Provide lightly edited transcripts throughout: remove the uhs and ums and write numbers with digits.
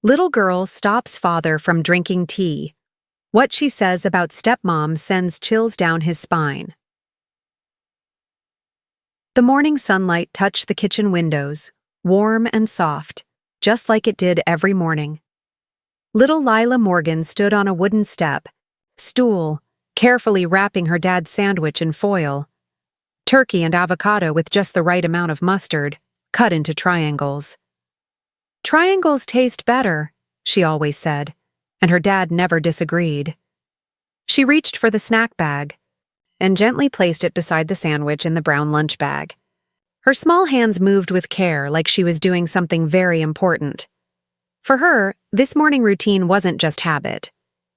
Little girl stops father from drinking tea. What she says about stepmom sends chills down his spine. The morning sunlight touched the kitchen windows, warm and soft, just like it did every morning. Little Lila Morgan stood on a wooden stool, carefully wrapping her dad's sandwich in foil. Turkey and avocado with just the right amount of mustard, cut into triangles. "Triangles taste better," she always said, and her dad never disagreed. She reached for the snack bag and gently placed it beside the sandwich in the brown lunch bag. Her small hands moved with care like she was doing something very important. For her, this morning routine wasn't just habit.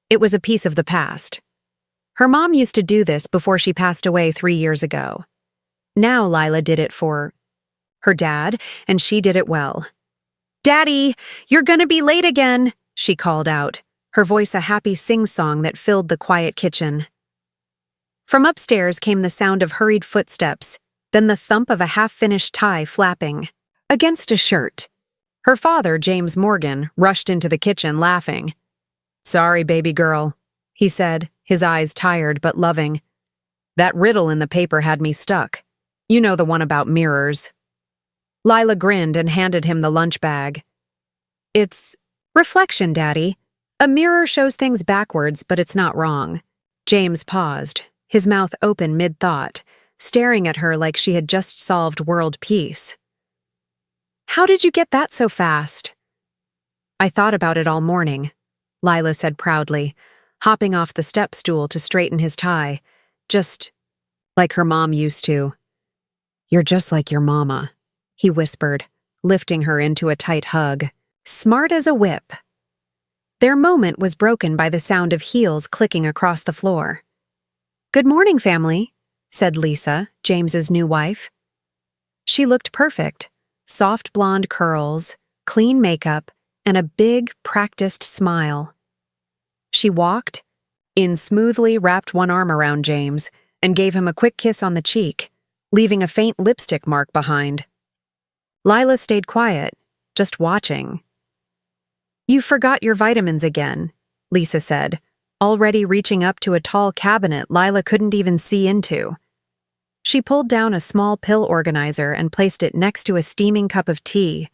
It was a piece of the past. Her mom used to do this before she passed away 3 years ago. Now Lila did it for her dad, and she did it well. "Daddy, you're gonna be late again," she called out, her voice a happy sing-song that filled the quiet kitchen. From upstairs came the sound of hurried footsteps, then the thump of a half-finished tie flapping against a shirt. Her father, James Morgan, rushed into the kitchen laughing. "Sorry, baby girl," he said, his eyes tired but loving. "That riddle in the paper had me stuck. You know, the one about mirrors." Lila grinned and handed him the lunch bag. "It's reflection, Daddy. A mirror shows things backwards, but it's not wrong." James paused, his mouth open mid-thought, staring at her like she had just solved world peace. "How did you get that so fast?" "I thought about it all morning," Lila said proudly, hopping off the step stool to straighten his tie, just like her mom used to. "You're just like your mama," he whispered, lifting her into a tight hug. "Smart as a whip." Their moment was broken by the sound of heels clicking across the floor. "Good morning, family," said Lisa, James's new wife. She looked perfect, soft blonde curls, clean makeup, and a big, practiced smile. She walked in smoothly, wrapped one arm around James, and gave him a quick kiss on the cheek, leaving a faint lipstick mark behind. Lila stayed quiet, just watching. "You forgot your vitamins again," Lisa said, already reaching up to a tall cabinet Lila couldn't even see into. She pulled down a small pill organizer and placed it next to a steaming cup of tea.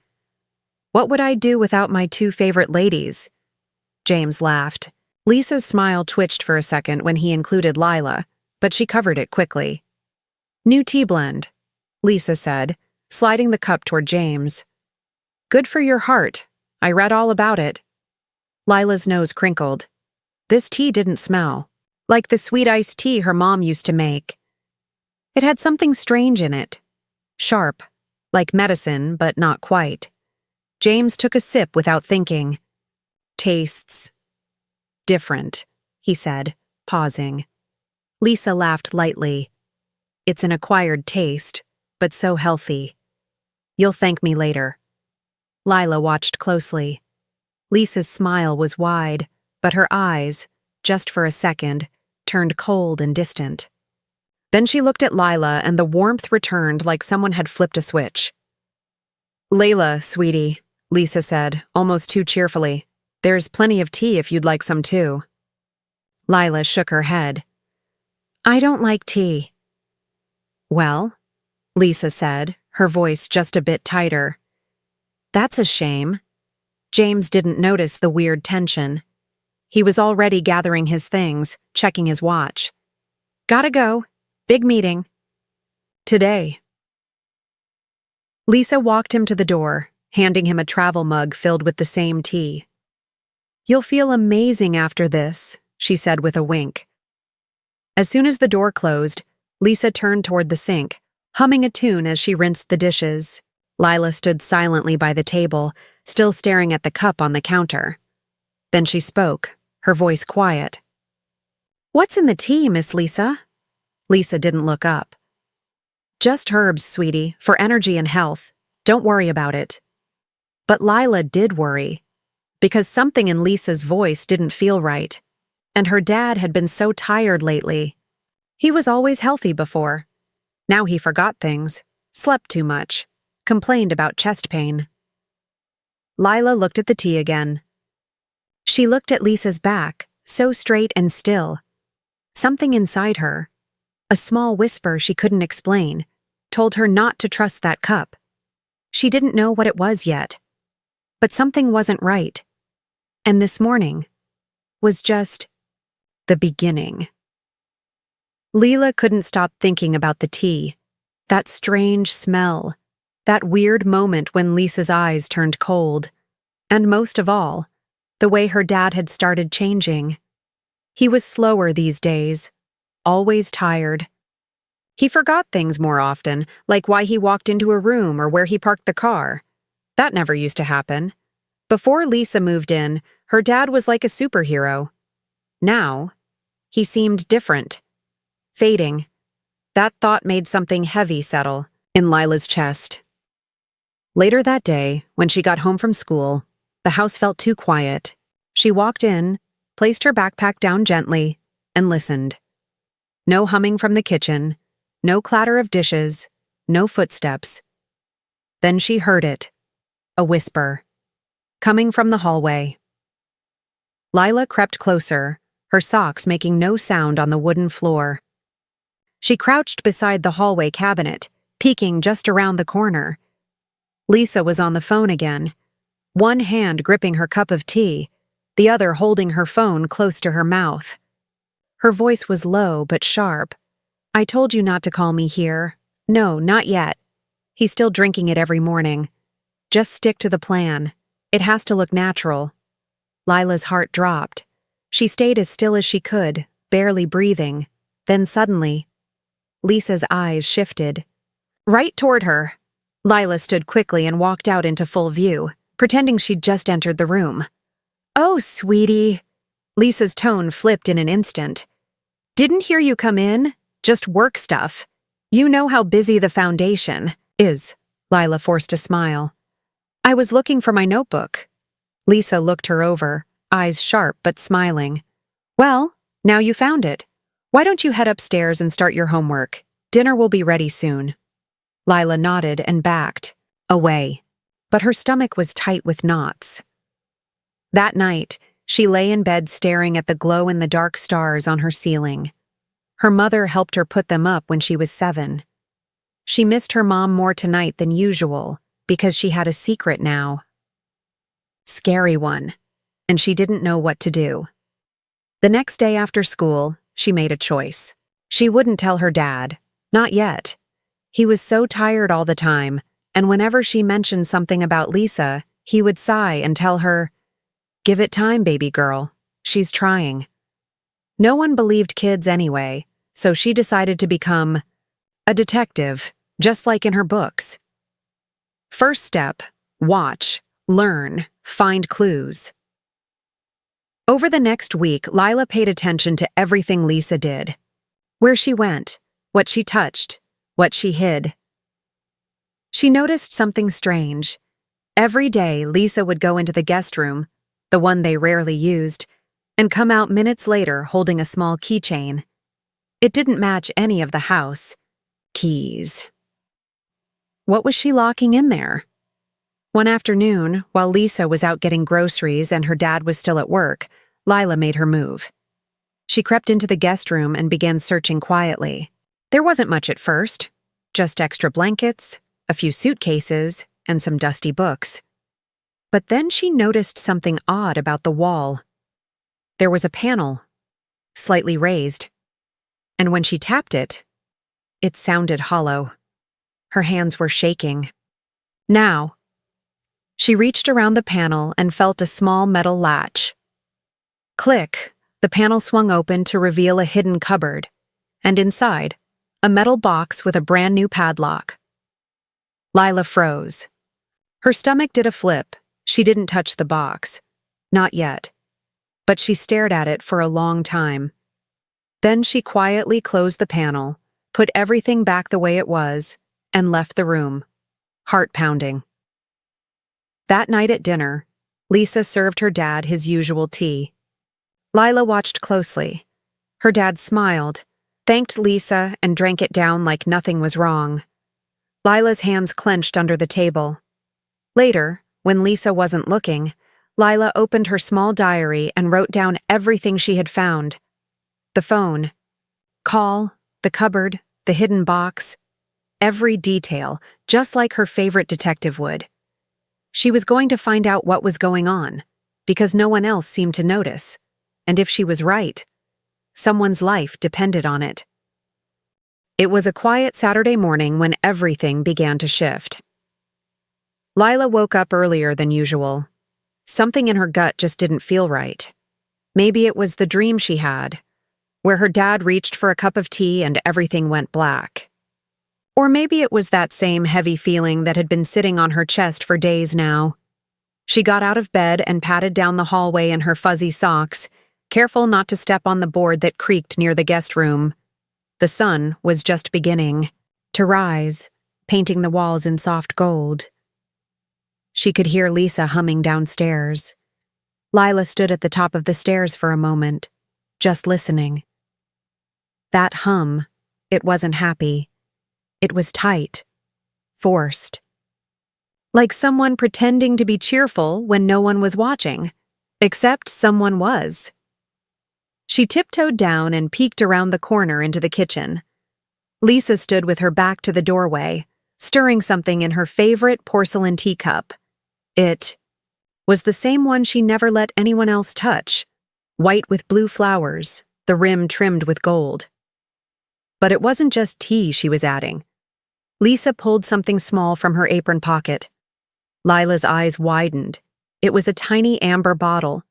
"What would I do without my 2 favorite ladies?" James laughed. Lisa's smile twitched for a second when he included Lila, but she covered it quickly. "New tea blend," Lisa said, sliding the cup toward James. "Good for your heart. I read all about it." Lila's nose crinkled. This tea didn't smell like the sweet iced tea her mom used to make. It had something strange in it. Sharp, like medicine, but not quite. James took a sip without thinking. "Tastes different," he said, pausing. Lisa laughed lightly. "It's an acquired taste, but so healthy. You'll thank me later." Lila watched closely. Lisa's smile was wide, but her eyes, just for a second, turned cold and distant. Then she looked at Lila and the warmth returned like someone had flipped a switch. "Layla, sweetie," Lisa said, almost too cheerfully. "There's plenty of tea if you'd like some too." Lila shook her head. "I don't like tea." "Well," Lisa said, her voice just a bit tighter. "That's a shame." James didn't notice the weird tension. He was already gathering his things, checking his watch. "Gotta go. Big meeting." "Today." Lisa walked him to the door, handing him a travel mug filled with the same tea. "You'll feel amazing after this," she said with a wink. As soon as the door closed, Lisa turned toward the sink, humming a tune as she rinsed the dishes. Lila stood silently by the table, still staring at the cup on the counter. Then she spoke, her voice quiet. "What's in the tea, Miss Lisa?" Lisa didn't look up. "Just herbs, sweetie, for energy and health. Don't worry about it." But Lila did worry, because something in Lisa's voice didn't feel right, and her dad had been so tired lately. He was always healthy before. Now he forgot things, slept too much, complained about chest pain. Lila looked at the tea again. She looked at Lisa's back, so straight and still. Something inside her, a small whisper she couldn't explain, told her not to trust that cup. She didn't know what it was yet. But something wasn't right. And this morning was just the beginning. Lila couldn't stop thinking about the tea, that strange smell, that weird moment when Lisa's eyes turned cold, and most of all, the way her dad had started changing. He was slower these days, always tired. He forgot things more often, like why he walked into a room or where he parked the car. That never used to happen. Before Lisa moved in, her dad was like a superhero. Now, he seemed different. Fading. That thought made something heavy settle in Lila's chest. Later that day, when she got home from school, the house felt too quiet. She walked in, placed her backpack down gently, and listened. No humming from the kitchen, no clatter of dishes, no footsteps. Then she heard it, a whisper, coming from the hallway. Lila crept closer, her socks making no sound on the wooden floor. She crouched beside the hallway cabinet, peeking just around the corner. Lisa was on the phone again, one hand gripping her cup of tea, the other holding her phone close to her mouth. Her voice was low but sharp. "I told you not to call me here. No, not yet. He's still drinking it every morning. Just stick to the plan. It has to look natural." Lila's heart dropped. She stayed as still as she could, barely breathing. Then suddenly, Lisa's eyes shifted. Right toward her. Lila stood quickly and walked out into full view, pretending she'd just entered the room. "Oh, sweetie." Lisa's tone flipped in an instant. "Didn't hear you come in. Just work stuff. You know how busy the foundation is." Lila forced a smile. "I was looking for my notebook." Lisa looked her over, eyes sharp but smiling. "Well, now you found it. Why don't you head upstairs and start your homework? Dinner will be ready soon." Lila nodded and backed, away, but her stomach was tight with knots. That night, she lay in bed staring at the glow-in-the-dark stars on her ceiling. Her mother helped her put them up when she was 7. She missed her mom more tonight than usual because she had a secret now. Scary one, and she didn't know what to do. The next day after school, she made a choice. She wouldn't tell her dad, not yet. He was so tired all the time, and whenever she mentioned something about Lisa, he would sigh and tell her, "Give it time, baby girl. She's trying." No one believed kids anyway, so she decided to become a detective, just like in her books. First step, watch, learn, find clues. Over the next week, Lila paid attention to everything Lisa did. Where she went, what she touched, what she hid. She noticed something strange. Every day, Lisa would go into the guest room, the one they rarely used, and come out minutes later holding a small keychain. It didn't match any of the house keys. What was she locking in there? One afternoon, while Lisa was out getting groceries and her dad was still at work, Lila made her move. She crept into the guest room and began searching quietly. There wasn't much at first, just extra blankets, a few suitcases, and some dusty books. But then she noticed something odd about the wall. There was a panel, slightly raised, and when she tapped it, it sounded hollow. Her hands were shaking. Now, she reached around the panel and felt a small metal latch. Click, the panel swung open to reveal a hidden cupboard, and inside, a metal box with a brand new padlock. Lila froze. Her stomach did a flip. She didn't touch the box. Not yet. But she stared at it for a long time. Then she quietly closed the panel, put everything back the way it was, and left the room, heart pounding. That night at dinner, Lisa served her dad his usual tea. Lila watched closely. Her dad smiled, thanked Lisa, and drank it down like nothing was wrong. Lila's hands clenched under the table. Later, When Lisa wasn't looking, Lila opened her small diary and wrote down everything she had found. The phone, call, the cupboard, the hidden box, every detail, just like her favorite detective would. She was going to find out what was going on, because no one else seemed to notice. And if she was right, someone's life depended on it. It was a quiet Saturday morning when everything began to shift. Lila woke up earlier than usual. Something in her gut just didn't feel right. Maybe it was the dream she had, where her dad reached for a cup of tea and everything went black. Or maybe it was that same heavy feeling that had been sitting on her chest for days now. She got out of bed and padded down the hallway in her fuzzy socks, careful not to step on the board that creaked near the guest room. The sun was just beginning to rise, painting the walls in soft gold. She could hear Lisa humming downstairs. Lila stood at the top of the stairs for a moment, just listening. That hum, it wasn't happy. It was tight, forced. Like someone pretending to be cheerful when no one was watching, except someone was. She tiptoed down and peeked around the corner into the kitchen. Lisa stood with her back to the doorway, stirring something in her favorite porcelain teacup. It was the same one she never let anyone else touch, white with blue flowers, the rim trimmed with gold. But it wasn't just tea she was adding. Lisa pulled something small from her apron pocket. Lila's eyes widened. It was a tiny amber bottle,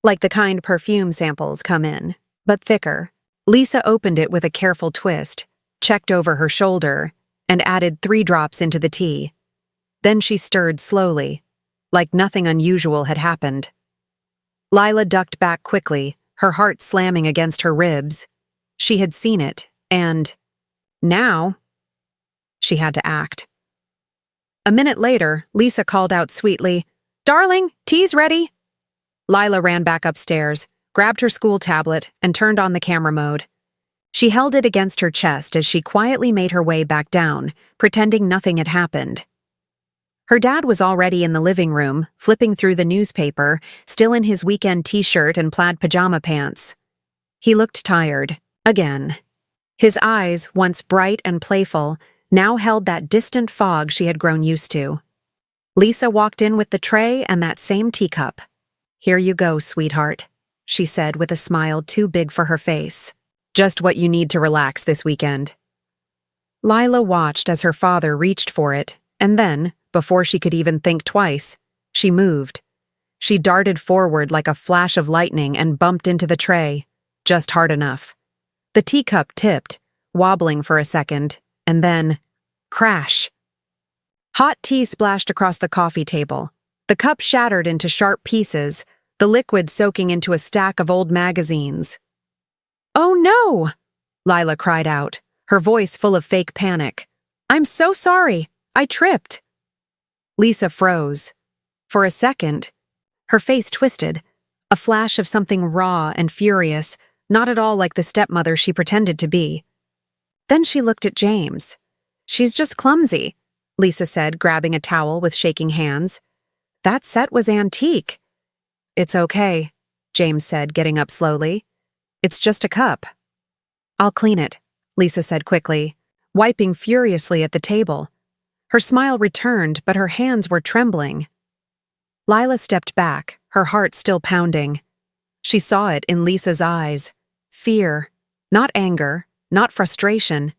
like the kind perfume samples come in, but thicker. Lisa opened it with a careful twist, checked over her shoulder, and added 3 drops into the tea. Then she stirred slowly, like nothing unusual had happened. Lila ducked back quickly, her heart slamming against her ribs. She had seen it, and now she had to act. A minute later, Lisa called out sweetly, "Darling, tea's ready." Lila ran back upstairs, grabbed her school tablet, and turned on the camera mode. She held it against her chest as she quietly made her way back down, pretending nothing had happened. Her dad was already in the living room, flipping through the newspaper, still in his weekend t-shirt and plaid pajama pants. He looked tired, again. His eyes, once bright and playful, now held that distant fog she had grown used to. Lisa walked in with the tray and that same teacup. "Here you go, sweetheart," she said with a smile too big for her face. "Just what you need to relax this weekend." Lila watched as her father reached for it, and then, before she could even think twice, she moved. She darted forward like a flash of lightning and bumped into the tray, just hard enough. The teacup tipped, wobbling for a second, and then, crash. Hot tea splashed across the coffee table. The cup shattered into sharp pieces, the liquid soaking into a stack of old magazines. "Oh no!" Lila cried out, her voice full of fake panic. "I'm so sorry. I tripped." Lisa froze. For a second, her face twisted, a flash of something raw and furious, not at all like the stepmother she pretended to be. Then she looked at James. "She's just clumsy," Lisa said, grabbing a towel with shaking hands. "That set was antique." "It's okay," James said, getting up slowly. "It's just a cup." "I'll clean it," Lisa said quickly, wiping furiously at the table. Her smile returned, but her hands were trembling. Lila stepped back, her heart still pounding. She saw it in Lisa's eyes. Fear. Not anger, not frustration.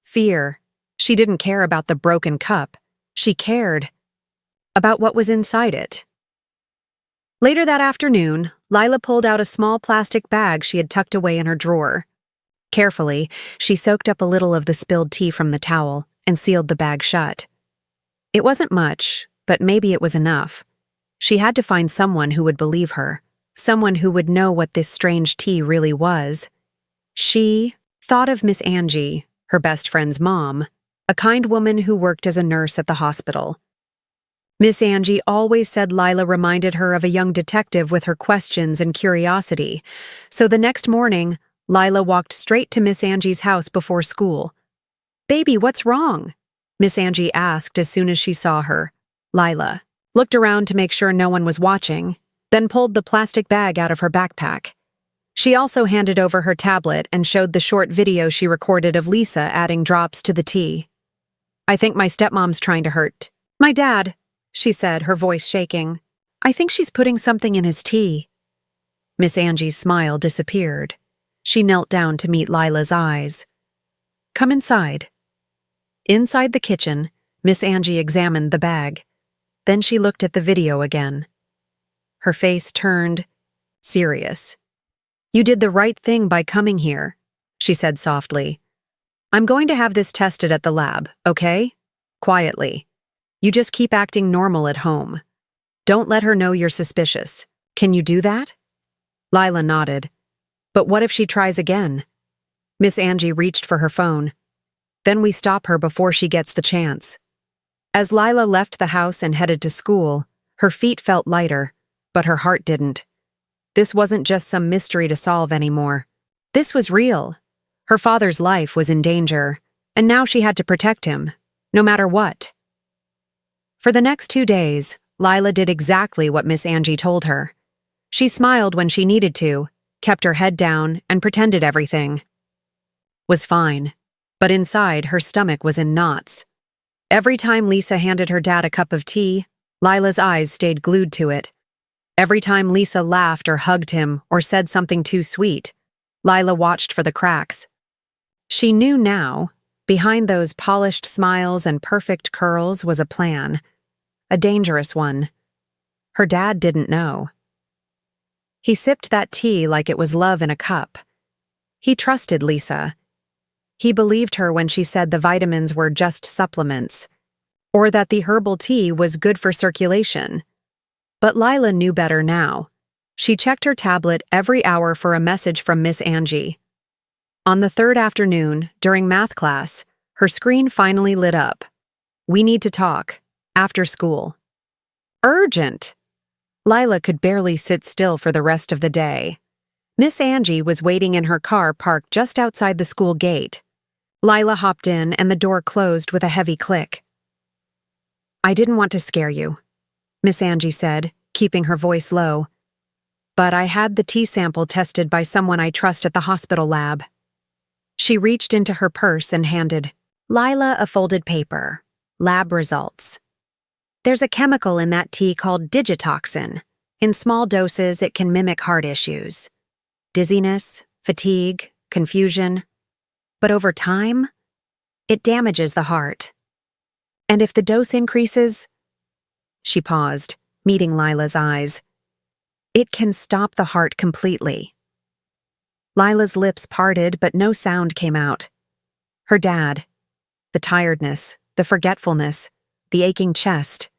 Fear. She didn't care about the broken cup. She cared about what was inside it. Later that afternoon, Lila pulled out a small plastic bag she had tucked away in her drawer. Carefully, she soaked up a little of the spilled tea from the towel and sealed the bag shut. It wasn't much, but maybe it was enough. She had to find someone who would believe her, someone who would know what this strange tea really was. She thought of Miss Angie, her best friend's mom, a kind woman who worked as a nurse at the hospital. Miss Angie always said Lila reminded her of a young detective with her questions and curiosity, so the next morning, Lila walked straight to Miss Angie's house before school. "Baby, what's wrong?" Miss Angie asked as soon as she saw her. Lila, looked around to make sure no one was watching, then pulled the plastic bag out of her backpack. She also handed over her tablet and showed the short video she recorded of Lisa adding drops to the tea. "I think my stepmom's trying to hurt my dad," she said, her voice shaking. "I think she's putting something in his tea." Miss Angie's smile disappeared. She knelt down to meet Lila's eyes. "Come inside." Inside the kitchen, Miss Angie examined the bag. Then she looked at the video again. Her face turned serious. "You did the right thing by coming here," she said softly. "I'm going to have this tested at the lab, okay? Quietly. You just keep acting normal at home. Don't let her know you're suspicious. Can you do that?" Lila nodded. "But what if she tries again?" Miss Angie reached for her phone. "Then we stop her before she gets the chance." As Lila left the house and headed to school, her feet felt lighter, but her heart didn't. This wasn't just some mystery to solve anymore. This was real. Her father's life was in danger, and now she had to protect him, no matter what. For the next 2 days, Lila did exactly what Miss Angie told her. She smiled when she needed to, kept her head down, and pretended everything was fine. But inside, her stomach was in knots. Every time Lisa handed her dad a cup of tea, Lila's eyes stayed glued to it. Every time Lisa laughed or hugged him or said something too sweet, Lila watched for the cracks. She knew now, behind those polished smiles and perfect curls was a plan. A dangerous one. Her dad didn't know. He sipped that tea like it was love in a cup. He trusted Lisa. He believed her when she said the vitamins were just supplements, or that the herbal tea was good for circulation. But Lila knew better now. She checked her tablet every hour for a message from Miss Angie. On the 3rd afternoon, during math class, her screen finally lit up. "We need to talk. After school." Urgent! Lila could barely sit still for the rest of the day. Miss Angie was waiting in her car parked just outside the school gate. Lila hopped in and the door closed with a heavy click. "I didn't want to scare you," Miss Angie said, keeping her voice low. "But I had the tea sample tested by someone I trust at the hospital lab." She reached into her purse and handed Lila a folded paper. "Lab results. There's a chemical in that tea called digitoxin. In small doses, it can mimic heart issues. Dizziness, fatigue, confusion. But over time, it damages the heart. And if the dose increases..." She paused, meeting Lila's eyes. "It can stop the heart completely." Lila's lips parted, but no sound came out. Her dad, the tiredness, the forgetfulness, the aching chest.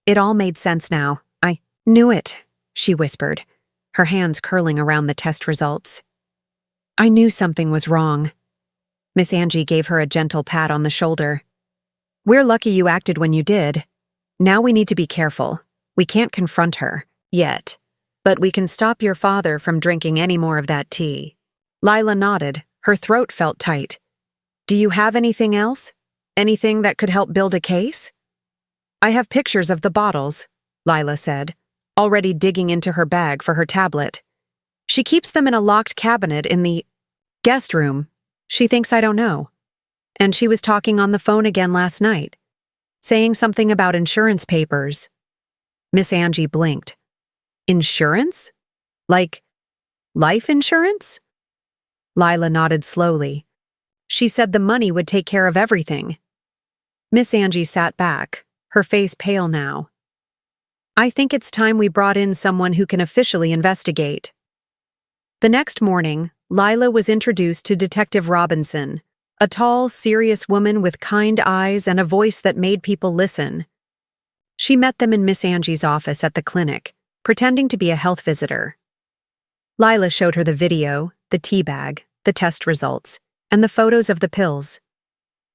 It all made sense now. "I knew it," she whispered, her hands curling around the test results. "I knew something was wrong." Miss Angie gave her a gentle pat on the shoulder. "We're lucky you acted when you did. Now we need to be careful. We can't confront her, yet. But we can stop your father from drinking any more of that tea." Lila nodded. Her throat felt tight. "Do you have anything else? Anything that could help build a case?" "I have pictures of the bottles," Lila said, already digging into her bag for her tablet. "She keeps them in a locked cabinet in the guest room. She thinks I don't know. And she was talking on the phone again last night, saying something about insurance papers." Miss Angie blinked. "Insurance? Like life insurance?" Lila nodded slowly. "She said the money would take care of everything." Miss Angie sat back, her face pale now. "I think it's time we brought in someone who can officially investigate." The next morning, Lila was introduced to Detective Robinson, a tall, serious woman with kind eyes and a voice that made people listen. She met them in Miss Angie's office at the clinic, pretending to be a health visitor. Lila showed her the video, the tea bag, the test results, and the photos of the pills.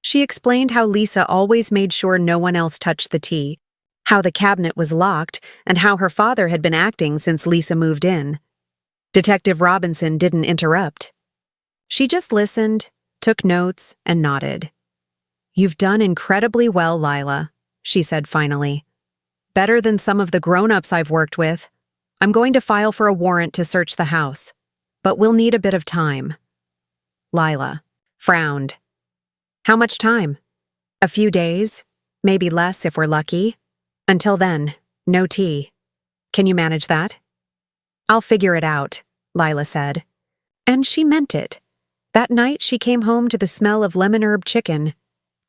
She explained how Lisa always made sure no one else touched the tea, how the cabinet was locked, and how her father had been acting since Lisa moved in. Detective Robinson didn't interrupt. She just listened, took notes, and nodded. "You've done incredibly well, Lila," she said finally. better than some of the grown-ups I've worked with. I'm going to file for a warrant to search the house, but we'll need a bit of time. Lila frowned. How much time? A few days? Maybe less if we're lucky. Until then, no tea. Can you manage that? I'll figure it out, Lila said. And she meant it. That night she came home to the smell of lemon herb chicken.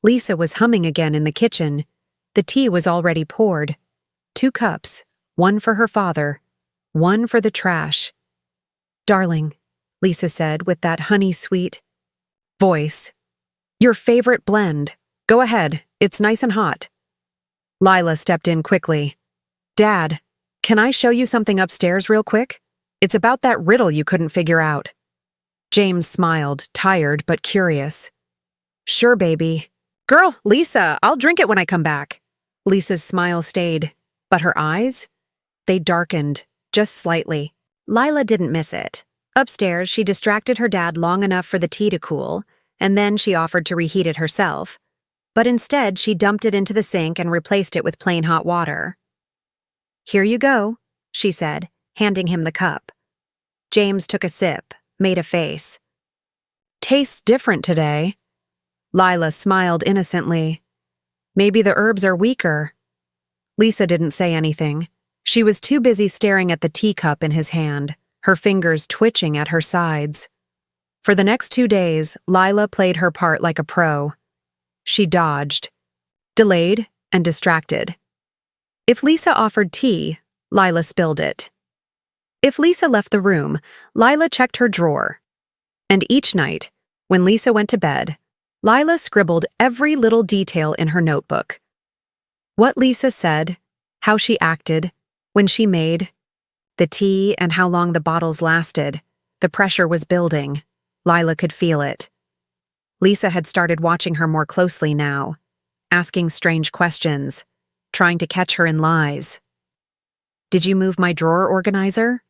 Lisa was humming again in the kitchen. The tea was already poured. 2 cups, 1 for her father, 1 for the trash. Darling, Lisa said with that honey-sweet voice. Your favorite blend. Go ahead, it's nice and hot. Lila stepped in quickly. Dad, can I show you something upstairs real quick? It's about that riddle you couldn't figure out. James smiled, tired but curious. Sure, baby. Girl, Lisa, I'll drink it when I come back. Lisa's smile stayed, but her eyes? They darkened, just slightly. Lila didn't miss it. Upstairs, she distracted her dad long enough for the tea to cool, and then she offered to reheat it herself. But instead, she dumped it into the sink and replaced it with plain hot water. Here you go, she said, handing him the cup. James took a sip, made a face. Tastes different today. Lila smiled innocently. Maybe the herbs are weaker. Lisa didn't say anything. She was too busy staring at the teacup in his hand, her fingers twitching at her sides. For the next 2 days, Lila played her part like a pro. She dodged, delayed, and distracted. If Lisa offered tea, Lila spilled it. If Lisa left the room, Lila checked her drawer. And each night, when Lisa went to bed, Lila scribbled every little detail in her notebook. What Lisa said, how she acted, when she made, the tea and how long the bottles lasted. The pressure was building. Lila could feel it. Lisa had started watching her more closely now, asking strange questions, trying to catch her in lies. Did you move my drawer organizer?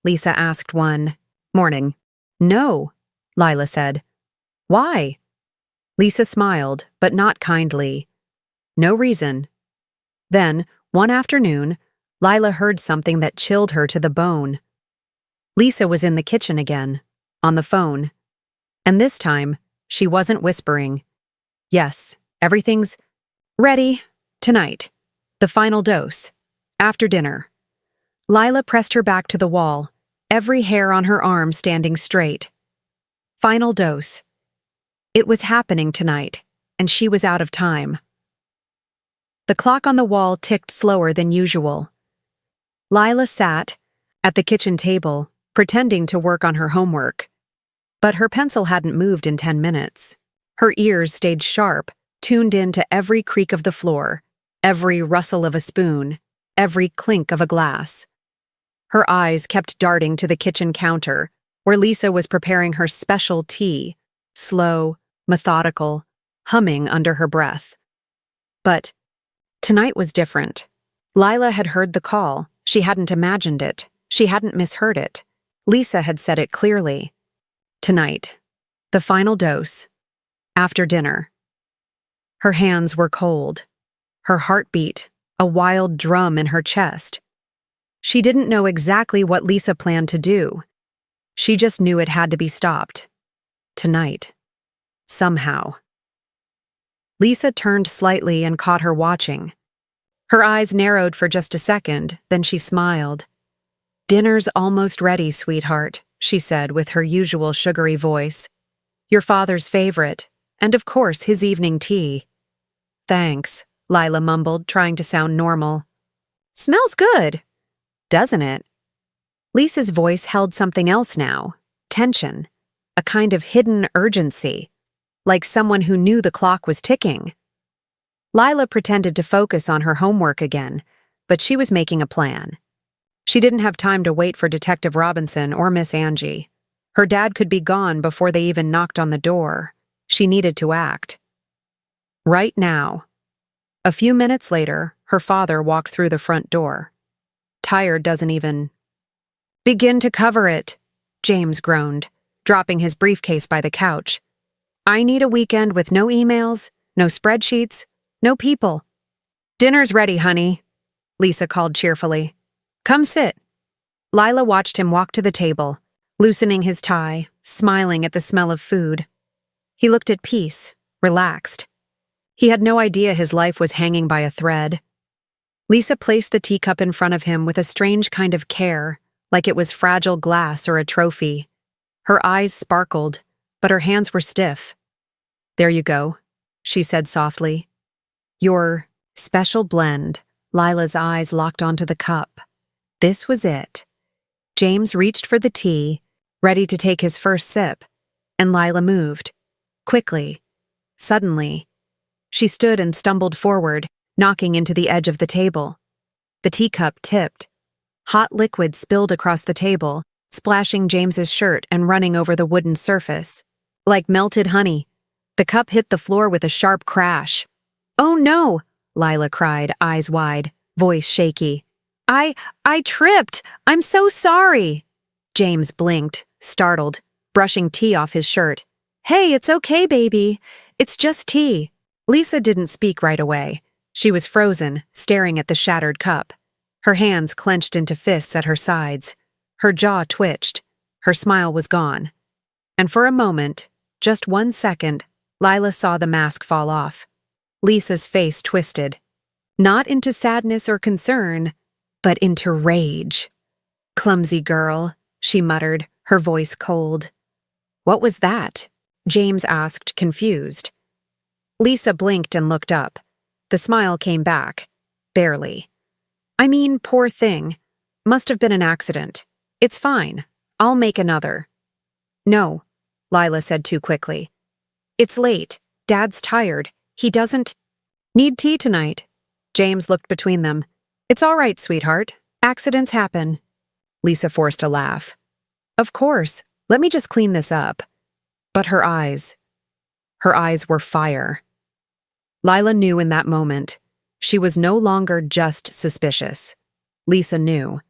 Lisa asked one morning. No, Lila said. Why? Lisa smiled, but not kindly. No reason. Then, one afternoon, Lila heard something that chilled her to the bone. Lisa was in the kitchen again, on the phone. And this time, she wasn't whispering. Yes, everything's ready. Tonight. The final dose. After dinner. Lila pressed her back to the wall, every hair on her arm standing straight. Final dose. It was happening tonight, and she was out of time. The clock on the wall ticked slower than usual. Lila sat at the kitchen table, pretending to work on her homework. But her pencil hadn't moved in 10 minutes. Her ears stayed sharp, tuned in to every creak of the floor, every rustle of a spoon, every clink of a glass. Her eyes kept darting to the kitchen counter, where Lisa was preparing her special tea, slow, methodical, humming under her breath. But tonight was different. Lila had heard the call. She hadn't imagined it. She hadn't misheard it. Lisa had said it clearly. Tonight. The final dose. After dinner. Her hands were cold. Her heartbeat, a wild drum in her chest. She didn't know exactly what Lisa planned to do. She just knew it had to be stopped. Tonight. Somehow. Lisa turned slightly and caught her watching. Her eyes narrowed for just a second, then she smiled. Dinner's almost ready, sweetheart, she said with her usual sugary voice. Your father's favorite, and of course his evening tea. Thanks, Lila mumbled, trying to sound normal. Smells good, doesn't it? Lisa's voice held something else now, tension, a kind of hidden urgency, like someone who knew the clock was ticking. Lila pretended to focus on her homework again, but she was making a plan. She didn't have time to wait for Detective Robinson or Miss Angie. Her dad could be gone before they even knocked on the door. She needed to act. Right now. A few minutes later, her father walked through the front door. Tired doesn't even begin to cover it, James groaned, dropping his briefcase by the couch. I need a weekend with no emails, no spreadsheets, no people. Dinner's ready, honey. Lisa called cheerfully. Come sit. Lila watched him walk to the table, loosening his tie, smiling at the smell of food. He looked at peace, relaxed. He had no idea his life was hanging by a thread. Lisa placed the teacup in front of him with a strange kind of care, like it was fragile glass or a trophy. Her eyes sparkled, but her hands were stiff. There you go, she said softly. Your special blend. Lila's eyes locked onto the cup. This was it. James reached for the tea, ready to take his first sip, and Lila moved. Quickly. Suddenly. She stood and stumbled forward, knocking into the edge of the table. The teacup tipped. Hot liquid spilled across the table, splashing James's shirt and running over the wooden surface. Like melted honey, the cup hit the floor with a sharp crash. Oh no! Lila cried, eyes wide, voice shaky. I tripped! I'm so sorry! James blinked, startled, brushing tea off his shirt. Hey, it's okay, baby. It's just tea. Lisa didn't speak right away. She was frozen, staring at the shattered cup. Her hands clenched into fists at her sides. Her jaw twitched. Her smile was gone. And for a moment, just 1 second, Lila saw the mask fall off. Lisa's face twisted. Not into sadness or concern, but into rage. Clumsy girl, she muttered, her voice cold. What was that? James asked, confused. Lisa blinked and looked up. The smile came back. Barely. I mean, poor thing. Must have been an accident. It's fine. I'll make another. No, Lila said too quickly. It's late. Dad's tired. He doesn't need tea tonight. James looked between them. It's all right, sweetheart. Accidents happen. Lisa forced a laugh. Of course. Let me just clean this up. But her eyes were fire. Lila knew in that moment. She was no longer just suspicious. Lisa knew.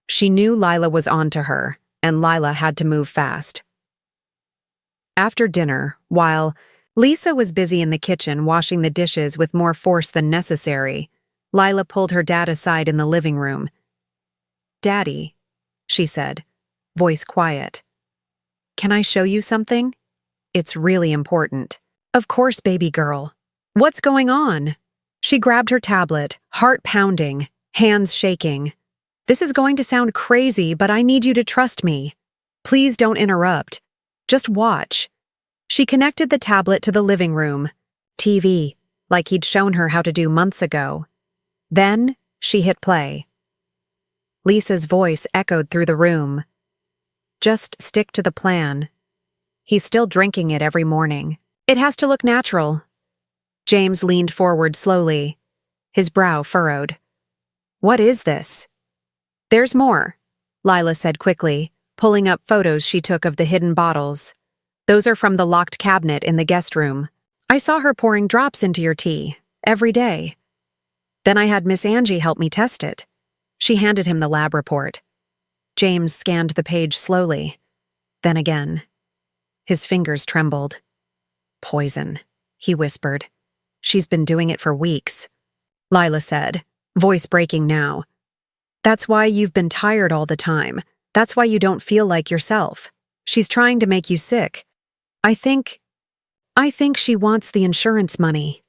She knew Lila was onto her, and Lila had to move fast. After dinner, while Lisa was busy in the kitchen washing the dishes with more force than necessary, Lila pulled her dad aside in the living room. Daddy, she said, voice quiet. Can I show you something? It's really important. Of course, baby girl. What's going on? She grabbed her tablet, heart pounding, hands shaking. This is going to sound crazy, but I need you to trust me. Please don't interrupt. Just watch. She connected the tablet to the living room. TV, like he'd shown her how to do months ago. Then, she hit play. Lisa's voice echoed through the room. Just stick to the plan. He's still drinking it every morning. It has to look natural. James leaned forward slowly, his brow furrowed. What is this? There's more, Lila said quickly, pulling up photos she took of the hidden bottles. Those are from the locked cabinet in the guest room. I saw her pouring drops into your tea, every day. Then I had Miss Angie help me test it. She handed him the lab report. James scanned the page slowly. Then again. His fingers trembled. Poison, he whispered. She's been doing it for weeks. Lila said, voice breaking now. That's why you've been tired all the time. That's why you don't feel like yourself. She's trying to make you sick. I think she wants the insurance money.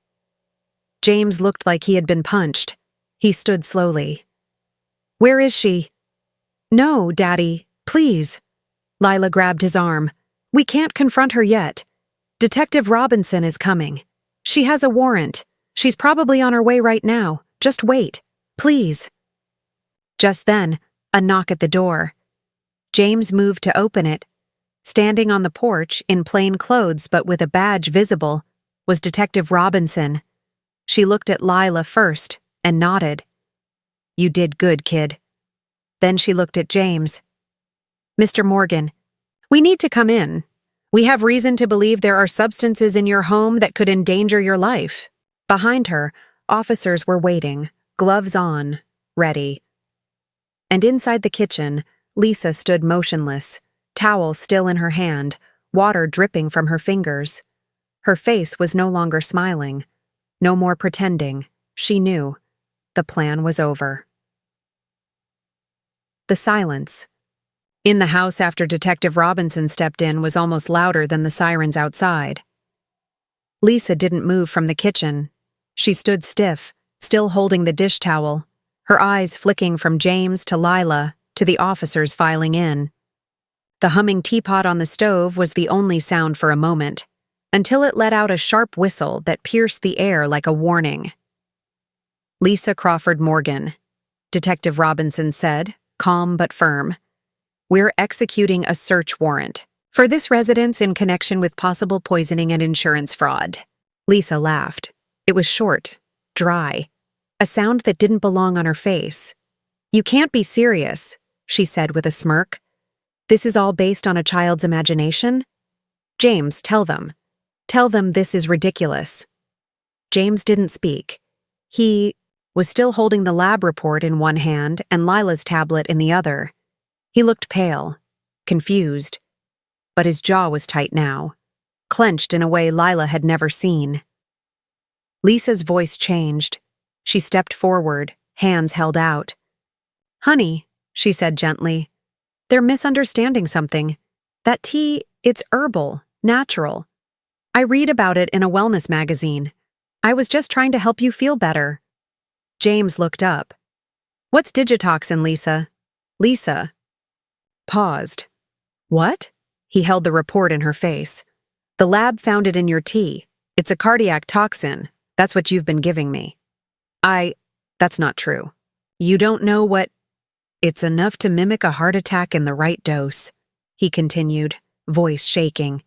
James looked like he had been punched. He stood slowly. Where is she? No, Daddy, please. Lila grabbed his arm. We can't confront her yet. Detective Robinson is coming. She has a warrant. She's probably on her way right now. Just wait, please. Just then, a knock at the door. James moved to open it. Standing on the porch, in plain clothes but with a badge visible, was Detective Robinson. She looked at Lila first and nodded. You did good, kid. Then she looked at James. Mr. Morgan, we need to come in. We have reason to believe there are substances in your home that could endanger your life. Behind her, officers were waiting, gloves on, ready. And inside the kitchen, Lisa stood motionless, towel still in her hand, water dripping from her fingers. Her face was no longer smiling. No more pretending. She knew. The plan was over. the silence. In the house after Detective Robinson stepped in was almost louder than the sirens outside. Lisa didn't move from the kitchen. She stood stiff, still holding the dish towel, her eyes flicking from James to Lila to the officers filing in. The humming teapot on the stove was the only sound for a moment, until it let out a sharp whistle that pierced the air like a warning. "Lisa Crawford Morgan," Detective Robinson said, calm but firm. "We're executing a search warrant for this residence in connection with possible poisoning and insurance fraud." Lisa laughed. It was short, dry, a sound that didn't belong on her face. "You can't be serious," she said with a smirk. "This is all based on a child's imagination? James, tell them. Tell them this is ridiculous." James didn't speak. He was still holding the lab report in one hand and Lila's tablet in the other. He looked pale, confused, but his jaw was tight now, clenched in a way Lila had never seen. Lisa's voice changed. She stepped forward, hands held out. "Honey," she said gently, "they're misunderstanding something. That tea, it's herbal, natural. I read about it in a wellness magazine. I was just trying to help you feel better." James looked up. "What's digitoxin, Lisa?" Lisa paused. "What?" He held the report in her face. "The lab found it in your tea. It's a cardiac toxin. That's what you've been giving me." That's not true. You don't know what... It's enough to mimic a heart attack in the right dose," he continued, voice shaking.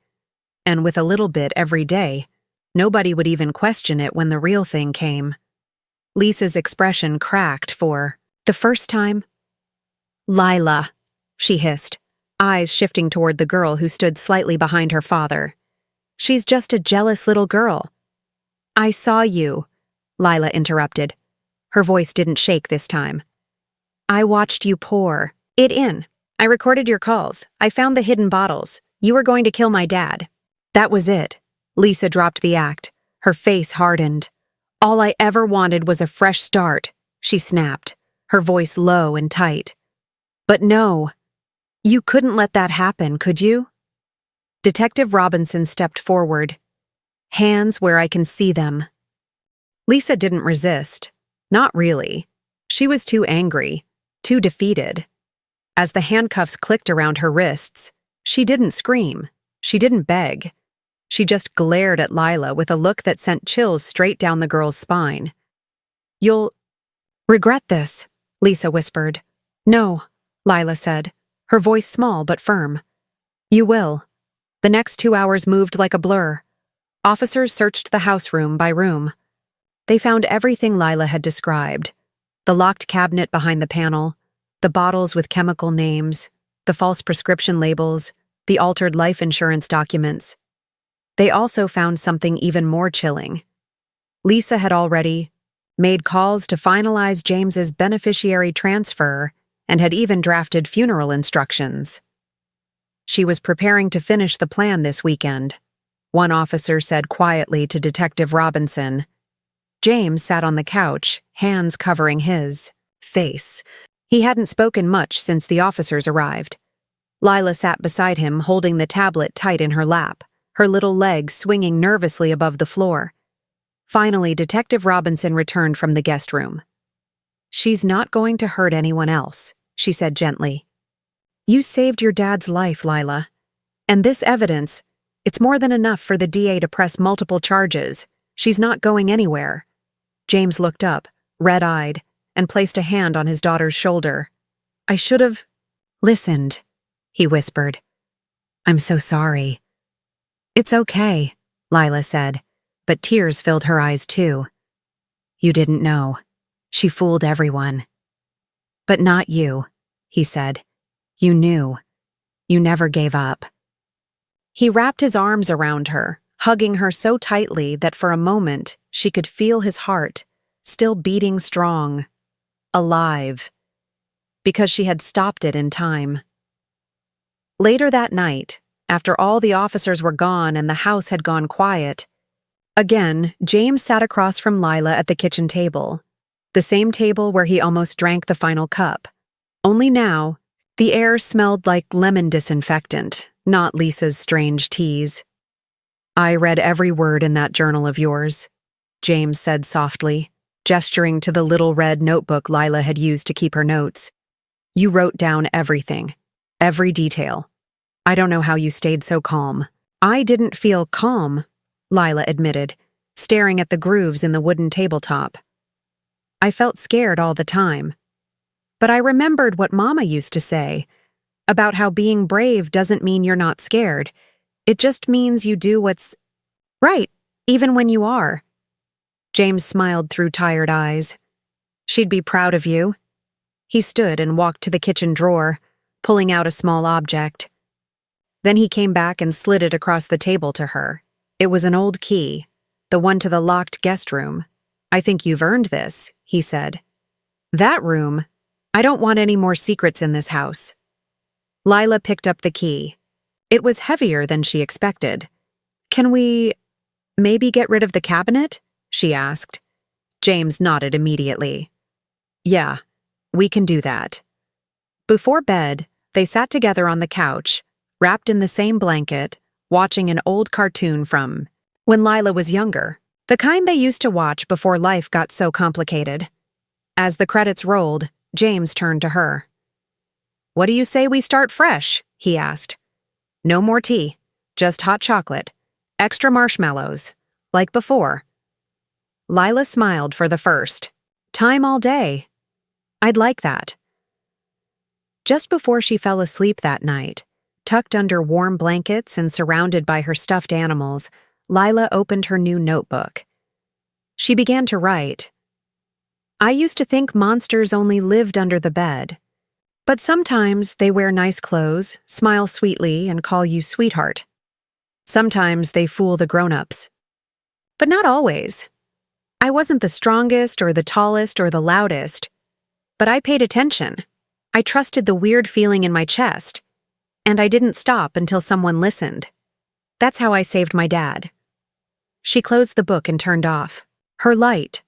"And with a little bit every day, nobody would even question it when the real thing came." Lisa's expression cracked for the first time. "Lila," she hissed, eyes shifting toward the girl who stood slightly behind her father. "She's just a jealous little girl." "I saw you," Lila interrupted. Her voice didn't shake this time. "I watched you pour it in. I recorded your calls. I found the hidden bottles. You were going to kill my dad." That was it. Lisa dropped the act. Her face hardened. "All I ever wanted was a fresh start," she snapped, her voice low and tight. "But no, you couldn't let that happen, could you?" Detective Robinson stepped forward. "Hands where I can see them." Lisa didn't resist. Not really. She was too angry, too defeated. As the handcuffs clicked around her wrists, she didn't scream. She didn't beg. She just glared at Lila with a look that sent chills straight down the girl's spine. "You'll regret this," Lisa whispered. "No," Lila said, her voice small but firm. "You will." The next 2 hours moved like a blur. Officers searched the house room by room. They found everything Lila had described. The locked cabinet behind the panel, the bottles with chemical names, the false prescription labels, the altered life insurance documents. They also found something even more chilling. Lisa had already made calls to finalize James's beneficiary transfer and had even drafted funeral instructions. She was preparing to finish the plan this weekend, one officer said quietly to Detective Robinson. James sat on the couch, hands covering his face. He hadn't spoken much since the officers arrived. Lila sat beside him, holding the tablet tight in her lap, her little legs swinging nervously above the floor. Finally, Detective Robinson returned from the guest room. "She's not going to hurt anyone else," she said gently. "You saved your dad's life, Lila. And this evidence, it's more than enough for the DA to press multiple charges. She's not going anywhere." James looked up, red-eyed, and placed a hand on his daughter's shoulder. "I should have listened," he whispered. "I'm so sorry." "It's okay," Lila said, but tears filled her eyes too. "You didn't know. She fooled everyone." "But not you," he said. "You knew. You never gave up." He wrapped his arms around her, hugging her so tightly that for a moment she could feel his heart, still beating strong, alive, because she had stopped it in time. Later that night, after all the officers were gone and the house had gone quiet, again, James sat across from Lila at the kitchen table, the same table where he almost drank the final cup, Only now, the air smelled like lemon disinfectant, not Lisa's strange tease. "I read every word in that journal of yours," James said softly, gesturing to the little red notebook Lila had used to keep her notes. "You wrote down everything, every detail. I don't know how you stayed so calm." "I didn't feel calm," Lila admitted, staring at the grooves in the wooden tabletop. "I felt scared all the time. But I remembered what Mama used to say, about how being brave doesn't mean you're not scared. It just means you do what's right, even when you are." James smiled through tired eyes. "She'd be proud of you." He stood and walked to the kitchen drawer, pulling out a small object. Then he came back and slid it across the table to her. It was an old key, the one to the locked guest room. "I think you've earned this," he said. "That room? I don't want any more secrets in this house." Lila picked up the key. It was heavier than she expected. "Can we maybe get rid of the cabinet?" she asked. James nodded immediately. "Yeah, we can do that." Before bed, they sat together on the couch, wrapped in the same blanket, watching an old cartoon from when Lila was younger, the kind they used to watch before life got so complicated. As the credits rolled, James turned to her. "What do you say we start fresh?" he asked. "No more tea, just hot chocolate, extra marshmallows, like before." Lila smiled for the first time all day. "I'd like that." Just before she fell asleep that night, tucked under warm blankets and surrounded by her stuffed animals, Lila opened her new notebook. She began to write. "I used to think monsters only lived under the bed. But sometimes they wear nice clothes, smile sweetly, and call you sweetheart. Sometimes they fool the grown-ups. But not always. I wasn't the strongest or the tallest or the loudest. But I paid attention. I trusted the weird feeling in my chest. And I didn't stop until someone listened. That's how I saved my dad." She closed the book and turned off. Her light.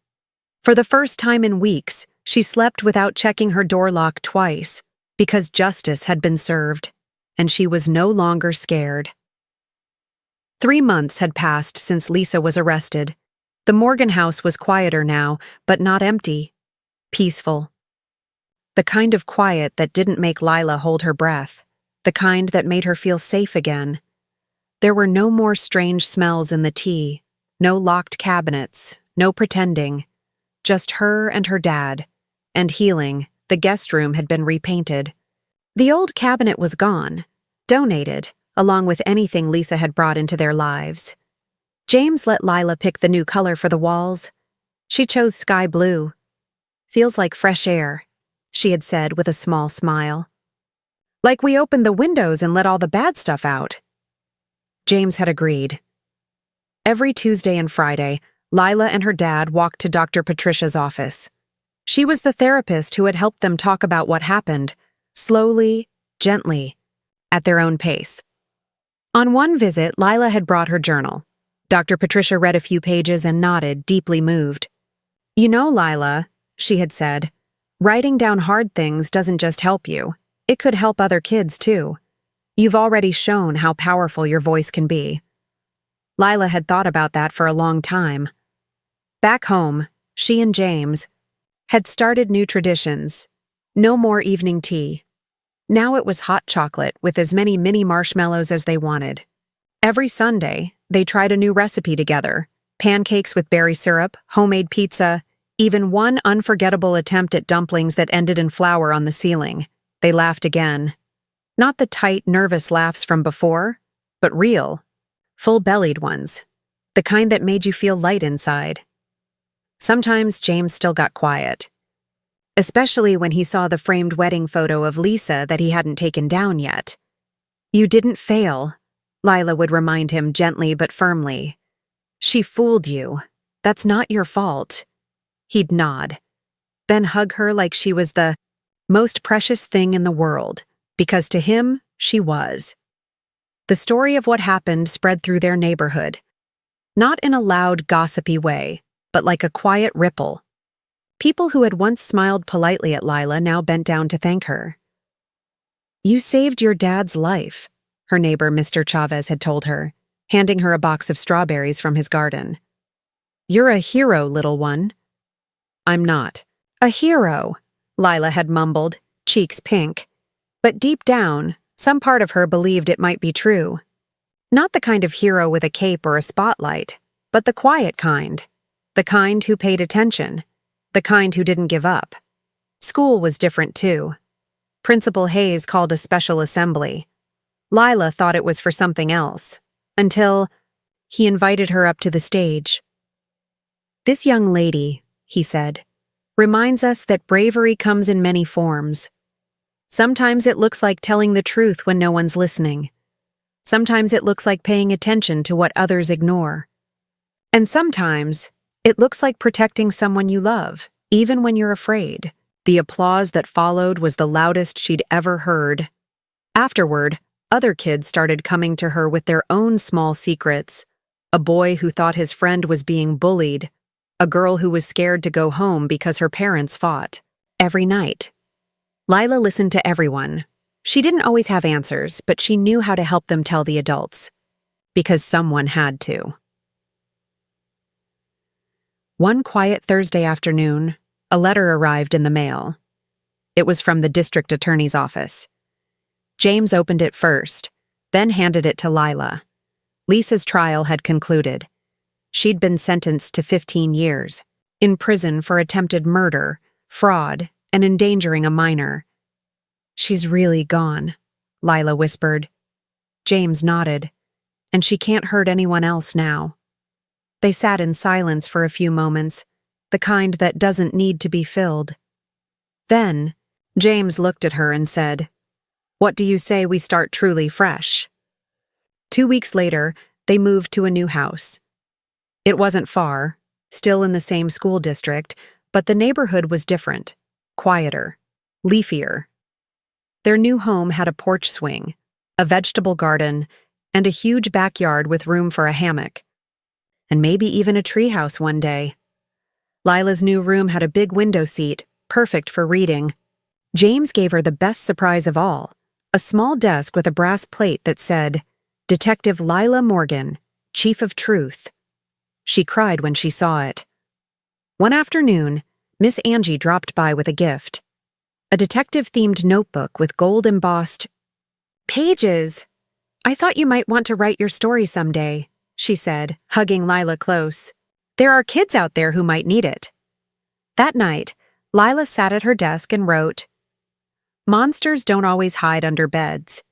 For the first time in weeks, she slept without checking her door lock twice, because justice had been served, and she was no longer scared. 3 months had passed since Lisa was arrested. The Morgan house was quieter now, but not empty. Peaceful. The kind of quiet that didn't make Lila hold her breath. The kind that made her feel safe again. There were no more strange smells in the tea, no locked cabinets, no pretending. Just her and her dad. And healing, the guest room had been repainted. The old cabinet was gone, donated, along with anything Lisa had brought into their lives. James let Lila pick the new color for the walls. She chose sky blue. "Feels like fresh air," she had said with a small smile. "Like we opened the windows and let all the bad stuff out." James had agreed. Every Tuesday and Friday, Lila and her dad walked to Dr. Patricia's office. She was the therapist who had helped them talk about what happened, slowly, gently, at their own pace. On one visit, Lila had brought her journal. Dr. Patricia read a few pages and nodded, deeply moved. "You know, Lila," she had said, "writing down hard things doesn't just help you. It could help other kids, too. You've already shown how powerful your voice can be." Lila had thought about that for a long time. Back home, she and James had started new traditions. No more evening tea. Now it was hot chocolate with as many mini marshmallows as they wanted. Every Sunday, they tried a new recipe together. Pancakes with berry syrup, homemade pizza, even one unforgettable attempt at dumplings that ended in flour on the ceiling. They laughed again. Not the tight, nervous laughs from before, but real, full-bellied ones. The kind that made you feel light inside. Sometimes James still got quiet. Especially when he saw the framed wedding photo of Lisa that he hadn't taken down yet. "You didn't fail," Lila would remind him gently but firmly. "She fooled you. That's not your fault." He'd nod, then hug her like she was the most precious thing in the world, because to him, she was. The story of what happened spread through their neighborhood. Not in a loud, gossipy way, but like a quiet ripple. People who had once smiled politely at Lila now bent down to thank her. "You saved your dad's life," her neighbor Mr. Chavez had told her, handing her a box of strawberries from his garden. "You're a hero, little one." "I'm not." "A hero," Lila had mumbled, cheeks pink. But deep down, some part of her believed it might be true. Not the kind of hero with a cape or a spotlight, but the quiet kind. The kind who paid attention. The kind who didn't give up. School was different too. Principal Hayes called a special assembly. Lila thought it was for something else, until he invited her up to the stage. "This young lady," he said, "reminds us that bravery comes in many forms. Sometimes it looks like telling the truth when no one's listening. Sometimes it looks like paying attention to what others ignore. And sometimes it looks like protecting someone you love, even when you're afraid." The applause that followed was the loudest she'd ever heard. Afterward, other kids started coming to her with their own small secrets. A boy who thought his friend was being bullied. A girl who was scared to go home because her parents fought. Every night, Lila listened to everyone. She didn't always have answers, but she knew how to help them tell the adults. Because someone had to. One quiet Thursday afternoon, a letter arrived in the mail. It was from the district attorney's office. James opened it first, then handed it to Lila. Lisa's trial had concluded. She'd been sentenced to 15 years, in prison for attempted murder, fraud, and endangering a minor. "She's really gone," Lila whispered. James nodded. "And she can't hurt anyone else now." They sat in silence for a few moments, the kind that doesn't need to be filled. Then, James looked at her and said, "What do you say we start truly fresh?" 2 weeks later, they moved to a new house. It wasn't far, still in the same school district, but the neighborhood was different, quieter, leafier. Their new home had a porch swing, a vegetable garden, and a huge backyard with room for a hammock. And maybe even a treehouse one day. Lila's new room had a big window seat, perfect for reading. James gave her the best surprise of all, a small desk with a brass plate that said, "Detective Lila Morgan, Chief of Truth." She cried when she saw it. One afternoon, Miss Angie dropped by with a gift. A detective-themed notebook with gold-embossed pages. "I thought you might want to write your story someday," she said, hugging Lila close. "There are kids out there who might need it." That night, Lila sat at her desk and wrote, "Monsters don't always hide under beds.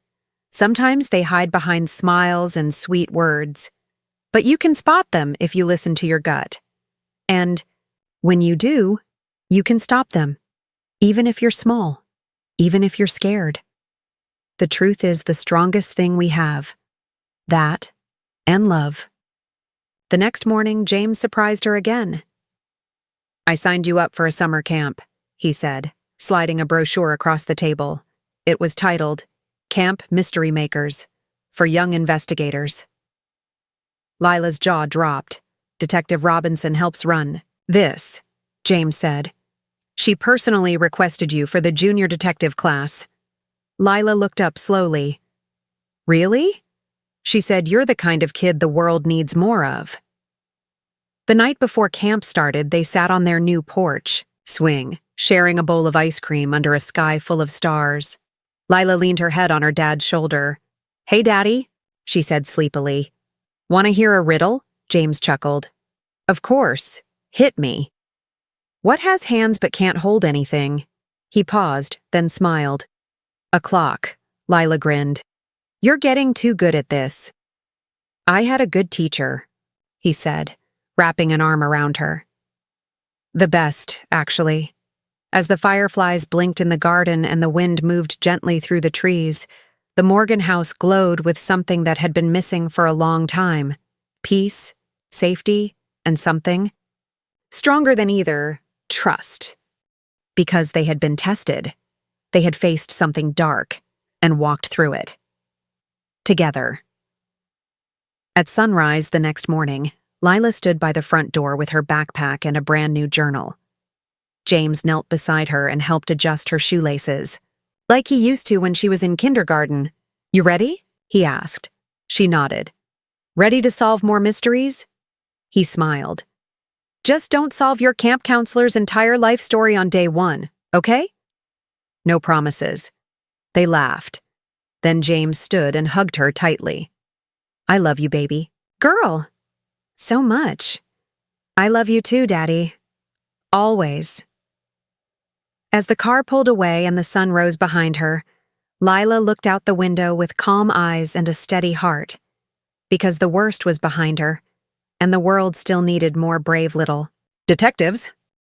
Sometimes they hide behind smiles and sweet words. But you can spot them if you listen to your gut. And when you do, you can stop them, even if you're small, even if you're scared. The truth is the strongest thing we have. That and love." The next morning, James surprised her again. "I signed you up for a summer camp," he said, sliding a brochure across the table. It was titled, "Camp Mystery Makers, for Young Investigators." Lila's jaw dropped. "Detective Robinson helps run this," James said. "She personally requested you for the junior detective class." Lila looked up slowly. "Really?" She said, "You're the kind of kid the world needs more of." The night before camp started, they sat on their new porch swing, sharing a bowl of ice cream under a sky full of stars. Lila leaned her head on her dad's shoulder. "Hey, Daddy," she said sleepily. "Want to hear a riddle?" James chuckled. "Of course. Hit me." "What has hands but can't hold anything?" He paused, then smiled. "A clock," Lila grinned. "You're getting too good at this." "I had a good teacher," he said, wrapping an arm around her. "The best, actually." As the fireflies blinked in the garden and the wind moved gently through the trees, the Morgan house glowed with something that had been missing for a long time. Peace, safety, and something stronger than either: trust. Because they had been tested. They had faced something dark and walked through it. Together. At sunrise the next morning, Lila stood by the front door with her backpack and a brand new journal. James knelt beside her and helped adjust her shoelaces. Like he used to when she was in kindergarten. You ready? He asked. She nodded. Ready to solve more mysteries? He smiled. Just don't solve your camp counselor's entire life story on day one, okay? No promises. They laughed. Then James stood and hugged her tightly. I love you, baby. Girl. So much. I love you too, Daddy. Always. As the car pulled away and the sun rose behind her, Lila looked out the window with calm eyes and a steady heart, because the worst was behind her, and the world still needed more brave little detectives.